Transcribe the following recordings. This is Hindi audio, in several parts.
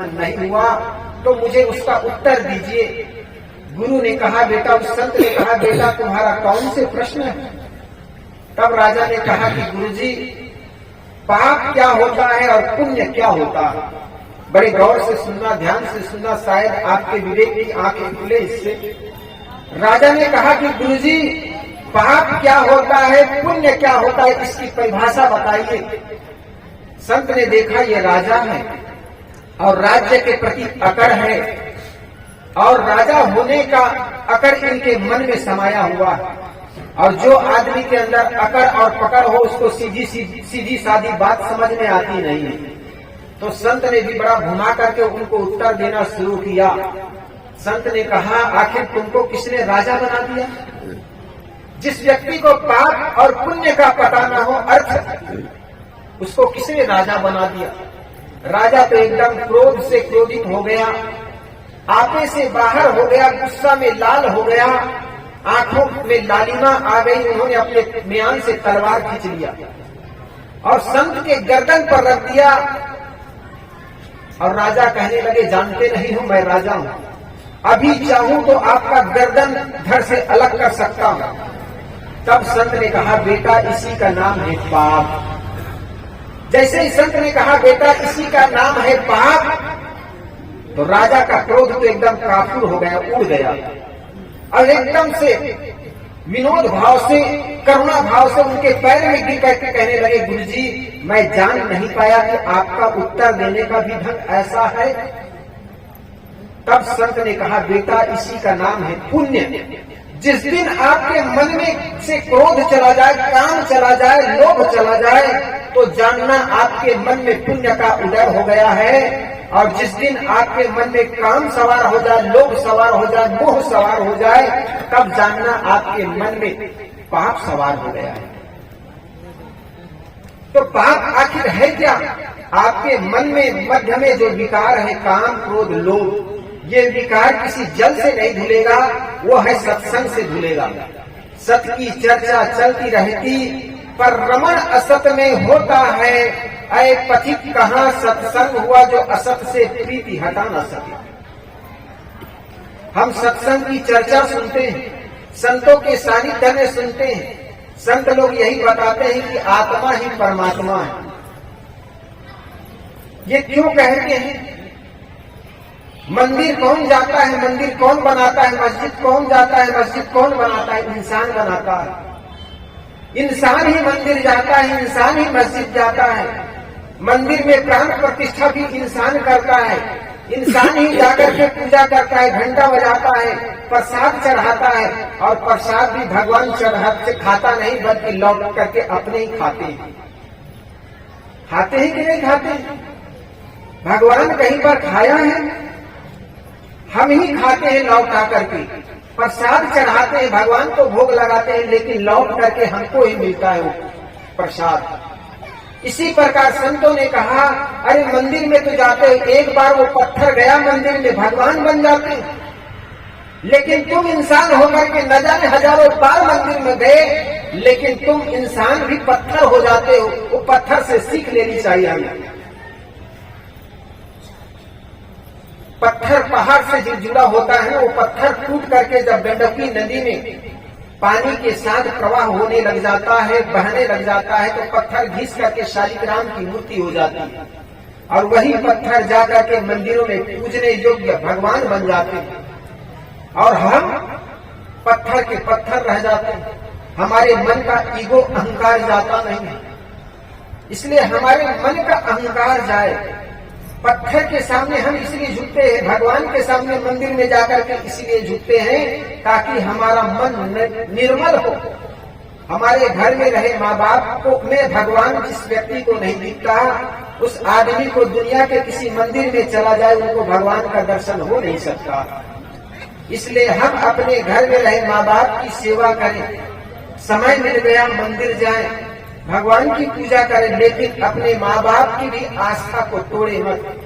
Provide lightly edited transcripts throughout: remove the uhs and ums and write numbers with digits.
मन नहीं हुआ तो मुझे उसका उत्तर दीजिए। गुरु ने कहा बेटा, उस संत ने कहा बेटा तुम्हारा कौन से प्रश्न है? तब राजा ने कहा कि गुरुजी, पाप क्या होता है और पुण्य क्या होता है? बड़े गौर से सुनना, ध्यान से सुनना, शायद आपके विवेक की आंखें खुले इससे। राजा ने कहा कि गुरुजी, पाप क्या होता है, पुण्य क्या होता है, इसकी परिभाषा बताइए। संत ने देखा ये राजा है और राज्य के प्रति अकड़ है और राजा होने का अकड़ इनके मन में समाया हुआ है। और जो आदमी के अंदर अकड़ और पकड़ हो उसको सीधी सादी बात समझ में आती नहीं है। तो संत ने भी बड़ा घुमा करके उनको उत्तर देना शुरू किया। संत ने कहा, आखिर तुमको किसने राजा बना दिया? जिस व्यक्ति को पाप और पुण्य का पता न हो, अर्थ, उसको किसने राजा बना दिया? राजा तो एकदम क्रोध से क्रोधित हो गया, आपे से बाहर हो गया, गुस्सा में लाल हो गया, आंखों में लालिमा आ गई। उन्होंने अपने म्यान से तलवार खींच लिया और संत के गर्दन पर रख दिया। और राजा कहने लगे, जानते नहीं हो मैं राजा हूं, अभी चाहूं तो आपका गर्दन धड़ से अलग कर सकता हूं। तब संत ने कहा, बेटा इसी का नाम है पाप। जैसे ही संत ने कहा बेटा इसी का नाम है पाप, तो राजा का क्रोध तो एकदम काफूर हो गया, उड़ गया और एकदम से विनोद भाव से, करुणा भाव से उनके पैर में गिर करके कहने लगे, गुरुजी, मैं जान नहीं पाया कि आपका उत्तर देने का भी ढंग ऐसा है। तब संत ने कहा, बेटा इसी का नाम है पुण्य। जिस दिन आपके मन में से क्रोध चला जाए, काम चला जाए, लोभ चला जाए, तो जानना आपके मन में पुण्य का उदय हो गया है। और जिस दिन आपके मन में काम सवार हो जाए, लोभ सवार हो जाए, मोह सवार हो जाए, तब जानना आपके मन में पाप सवार हो गया है। तो पाप आखिर है क्या? आपके मन में मध्य में जो विकार है, काम, क्रोध, लोभ, ये विकार किसी जल से नहीं धुलेगा, वो है सत्संग से धुलेगा। सत की चर्चा चलती रहती पर रमण असत में होता है। ऐ पथिक कहाँ सत्संग हुआ जो असत से प्रीति हटा न सके। हम सत्संग की चर्चा सुनते हैं, संतों के सानिध्य में सुनते हैं। संत लोग यही बताते हैं कि आत्मा ही परमात्मा है। ये क्यों कहते हैं? मंदिर कौन जाता है, मंदिर कौन बनाता है, मस्जिद कौन जाता है, मस्जिद कौन बनाता है? इंसान बनाता है। इंसान ही मंदिर जाता है, इंसान ही मस्जिद जाता है। मंदिर में प्राण प्रतिष्ठा भी इंसान करता है, इंसान ही जाकर के पूजा करता है, घंटा बजाता है, प्रसाद चढ़ाता है। और प्रसाद भी भगवान चढ़ाते खाता नहीं, बल्कि लौट करके अपने ही खाते हैं। खाते हैं कि नहीं खाते? भगवान कहीं पर खाया है? हम ही खाते हैं लौटा करके। प्रसाद चढ़ाते हैं, भगवान को भोग लगाते हैं, लेकिन लौट करके हमको ही मिलता है वो प्रसाद। इसी प्रकार संतों ने कहा, अरे मंदिर में तो जाते हो, एक बार वो पत्थर गया मंदिर में, भगवान बन जाते हैं। लेकिन तुम इंसान होकर के न जाने हजारों बार मंदिर में गए, लेकिन तुम इंसान भी पत्थर हो जाते हो। वो पत्थर से सीख लेनी चाहिए हमें। पत्थर पहाड़ से जो जुड़ा होता है ना, वो पत्थर टूट करके जब गंडकी नदी में पानी के साथ प्रवाह होने लग जाता है, बहने लग जाता है, तो पत्थर घिस करके शालिग्राम की मूर्ति हो जाती है। और वही पत्थर जाकर के मंदिरों में पूजने योग्य भगवान बन जाते हैं। और हम पत्थर के पत्थर रह जाते हैं। हमारे मन का ईगो, अहंकार जाता नहीं है। इसलिए हमारे मन का अहंकार जाए। पत्थर के सामने हम इसलिए झुकते हैं, भगवान के सामने मंदिर में जाकर के इसलिए झुकते हैं ताकि हमारा मन निर्मल हो। हमारे घर में रहे माँ बाप को में भगवान जिस व्यक्ति को नहीं दिखता, उस आदमी को दुनिया के किसी मंदिर में चला जाए, उनको भगवान का दर्शन हो नहीं सकता। इसलिए हम अपने घर में रहे माँ बाप की सेवा करें, समय मिल गया मंदिर जाएं, भगवान की पूजा करें, लेकिन अपने माँ बाप की भी आस्था को तोड़े मत।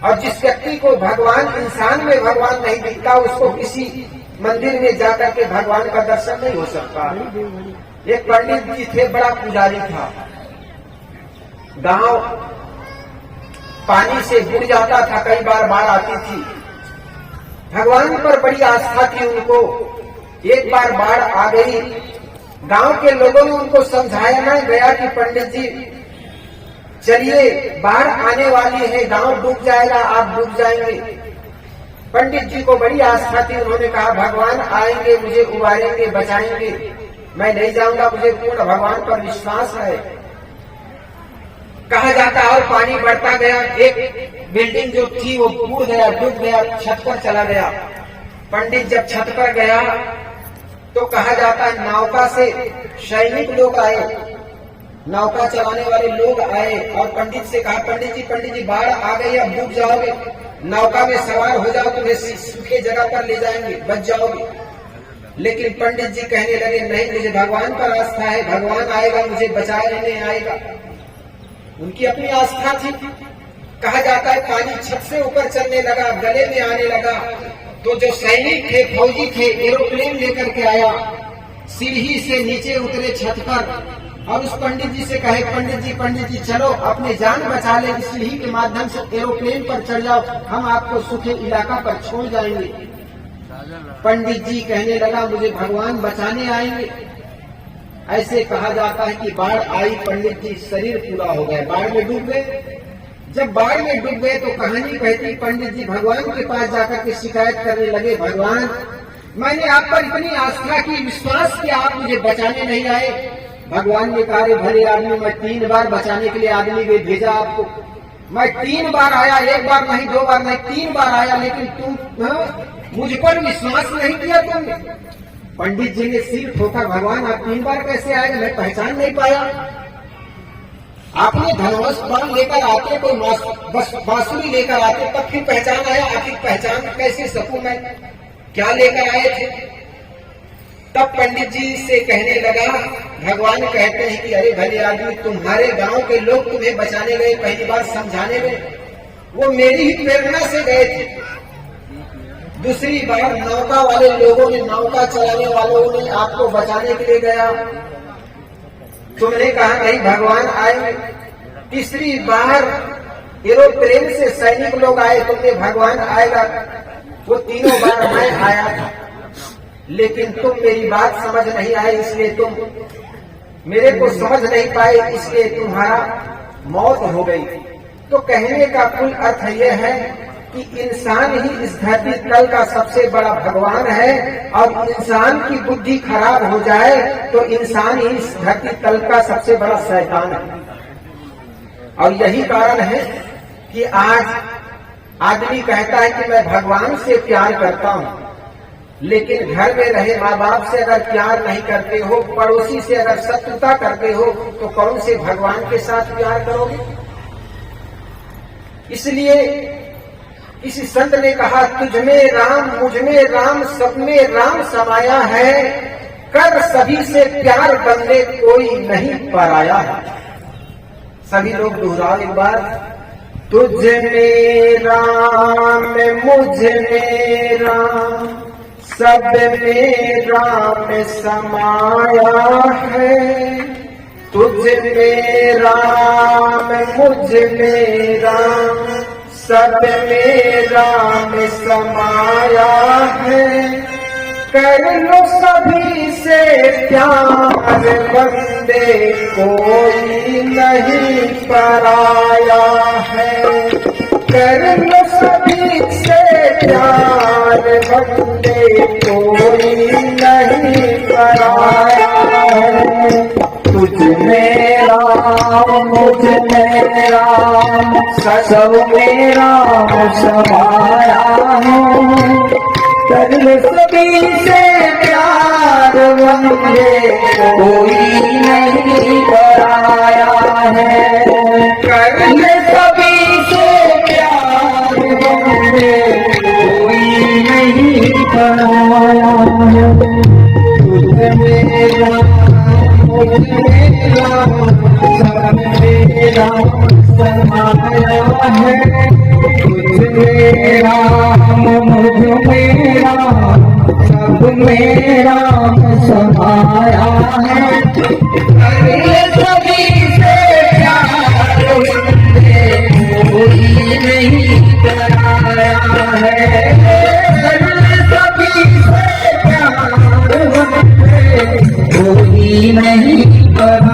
और जिस व्यक्ति को भगवान, इंसान में भगवान नहीं दिखता, उसको किसी मंदिर में जाकर के भगवान का दर्शन नहीं हो सकता। एक पंडित जी थे, बड़ा पुजारी था। गांव पानी से बुड़ जाता था, कई बार बाढ़ आती थी। भगवान पर बड़ी आस्था थी उनको। एक बार बाढ़ आ गई, गांव के लोगों ने उनको समझाया गया कि पंडित जी चलिए बाढ़ आने वाली है, गांव डूब जाएगा, आप डूब जाएंगे। पंडित जी को बड़ी आस्था थी, उन्होंने कहा भगवान आएंगे, मुझे उबारेंगे, बचाएंगे, मैं नहीं जाऊंगा, मुझे पूर्ण भगवान पर विश्वास है। कहा जाता और पानी बढ़ता गया, एक बिल्डिंग जो थी वो टूट गया, डूब गया, छत पर चला गया। पंडित जब छत पर गया तो कहा जाता है नौका से सैनिक लोग आए, नौका चलाने वाले लोग आए और पंडित से कहा पंडित जी बाढ़ आ गई, अब डूब जाओगे, नौका में सवार हो जाओ, तुम्हें सूखे जगह पर ले जाएंगे, बच जाओगे। लेकिन पंडित जी कहने लगे नहीं, मुझे भगवान पर आस्था है, भगवान आएगा, मुझे बचाने आएगा। उनकी अपनी आस्था थी। कहा जाता है पानी छत से ऊपर चलने लगा, गले में आने लगा, तो जो सैनिक थे, फौजी थे, एरोप्लेन लेकर के आया, सीढ़ी से नीचे उतरे छत पर और उस पंडित जी से कहे पंडित जी चलो अपने जान बचा ले, इस सीढ़ी के माध्यम से एरोप्लेन पर चढ़ जाओ, हम आपको सूखे इलाका पर छोड़ जाएंगे। पंडित जी कहने लगा मुझे भगवान बचाने आएंगे। ऐसे कहा जाता है कि बाढ़ आई, पंडित जी शरीर पूरा हो गए, बाढ़ में डूब गए। जब बाढ़ में डूब गए तो कहानी कहती पंडित जी भगवान के पास जाकर के शिकायत करने लगे, भगवान मैंने आप पर इतनी आस्था की, विश्वास किया, आप मुझे बचाने नहीं आए। भगवान ने कहा भले आदमी, मैं 3 बार बचाने के लिए आदमी को भेजा आपको, मैं 3 बार आया, 1 बार नहीं, 2 बार नहीं, 3 बार आया, लेकिन तुम मुझ पर विश्वास नहीं किया तुमने। पंडित जी ने सिर ठोकर, भगवान आप 3 बार कैसे आए, मैं पहचान नहीं पाया। आपने धनुष बाण लेकर आते, कोई बस बांसुरी लेकर आते, तब फिर पहचान आया, आखिर पहचान कैसे सकूं मैं, क्या लेकर आए थे। तब पंडित जी से कहने लगा, भगवान कहते हैं कि अरे भले आदमी, तुम्हारे गांव के लोग तुम्हें बचाने गए, पहली बार समझाने में, वो मेरी ही प्रेरणा से गए थे। दूसरी बार नौका वाले लोगों ने, नौका चलाने वालों ने आपको बचाने के लिए गया, तुमने कहा नहीं भगवान आए। तीसरी बार एरोप्लेन से सैनिक लोग आए, तुमने भगवान आएगा। वो तीनों बार मैं आया था, लेकिन तुम मेरी बात समझ नहीं आए, इसलिए तुम मेरे को समझ नहीं पाए, इसलिए तुम्हारा मौत हो गई। तो कहने का कुल अर्थ यह है कि इंसान ही इस धरती तल का सबसे बड़ा भगवान है, और इंसान की बुद्धि खराब हो जाए तो इंसान ही इस धरती तल का सबसे बड़ा शैतान है। और यही कारण है कि आज आदमी कहता है कि मैं भगवान से प्यार करता हूं, लेकिन घर में रहे माँ बाप से अगर प्यार नहीं करते हो, पड़ोसी से अगर शत्रुता करते हो, तो कौन से भगवान के साथ प्यार करोगे। इसलिए किसी संत ने कहा, तुझ में राम, मुझ में राम, सब में राम समाया है, कर सभी से प्यार, बंदे कोई नहीं पराया है। सभी लोग दोहराओ एक बार, तुझ में राम, मुझ में राम, सब में राम समाया है। तुझ में राम, मुझ में राम, सब में राम समाया है। कर लो सभी से प्यार, बंदे कोई नहीं पराया है। कर लो सभी से प्यार, बंदे कोई नहीं पराया है। तुझ में राम, मुझ में राम, सब में राम समाया है। कर लो सभी से प्यार, बंदे कोई नहीं पराया है। कर लो सभी से प्यार, बंदे कोई नहीं पराया है। तुझ में राम, मुझ में राम, सब में राम समाया है। तुझ में राम, मुझ में राम, सब में राम समाया है। अरे सभी से प्यार, बंदे कोई नहीं कराया है, सभी से प्यार हमसे कोई नहीं कराया।